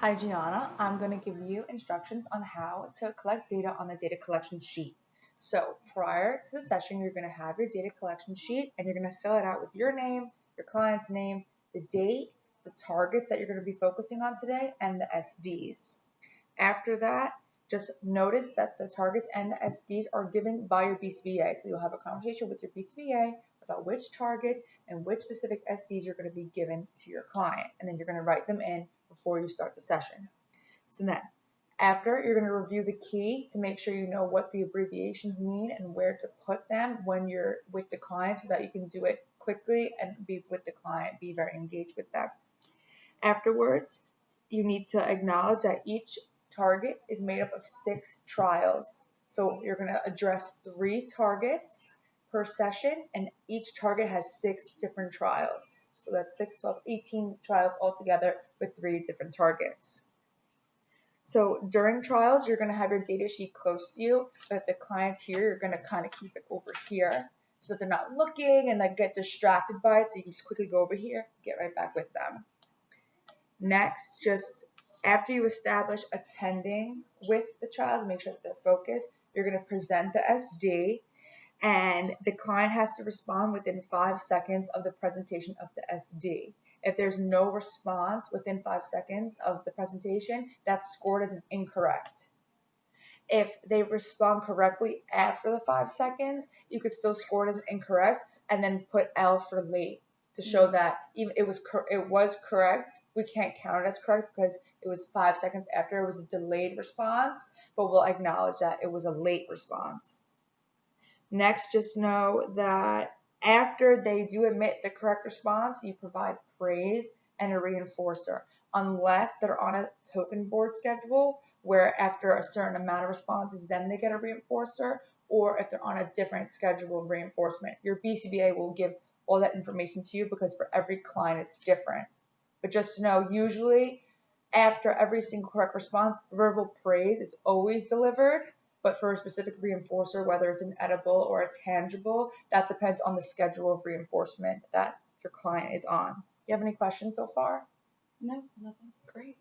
Hi Gianna, I'm going to give you instructions on how to collect data on the data collection sheet. So prior to the session, you're going to have your data collection sheet and you're going to fill it out with your name, your client's name, the date, the targets that you're going to be focusing on today, and the SDs. After that, just notice that the targets and the SDs are given by your BCBA. So you'll have a conversation with your BCBA about which targets and which specific SDs you're going to be given to your client. And then you're going to write them in before you start the session. So then, after, you're going to review the key to make sure you know what the abbreviations mean and where to put them when you're with the client so that you can do it quickly and be with the client, be very engaged with them. Afterwards, you need to acknowledge that each target is made up of 6 trials. So you're going to address 3 targets per session, and each target has 6 different trials. So that's 6, 12, 18 trials altogether with 3 different targets. So during trials, you're going to have your data sheet close to you, but if the client's here, you're going to kind of keep it over here so that they're not looking and like get distracted by it. So you can just quickly go over here, get right back with them. Next, just after you establish attending with the child, make sure that they're focused, you're going to present the SD, and the client has to respond within 5 seconds of the presentation of the SD. If there's no response within 5 seconds of the presentation, that's scored as an incorrect. If they respond correctly after the 5 seconds, you could still score it as incorrect and then put L for late to show that even it was correct. We can't count it as correct because it was 5 seconds after. It was a delayed response, but we'll acknowledge that it was a late response. Next, just know that after they do admit the correct response, you provide praise and a reinforcer, unless they're on a token board schedule where after a certain amount of responses, then they get a reinforcer, or if they're on a different schedule of reinforcement. Your BCBA will give all that information to you because for every client it's different. But just to know, usually after every single correct response, verbal praise is always delivered. But for a specific reinforcer, whether it's an edible or a tangible, that depends on the schedule of reinforcement that your client is on. Do you have any questions so far? No, nothing. Great.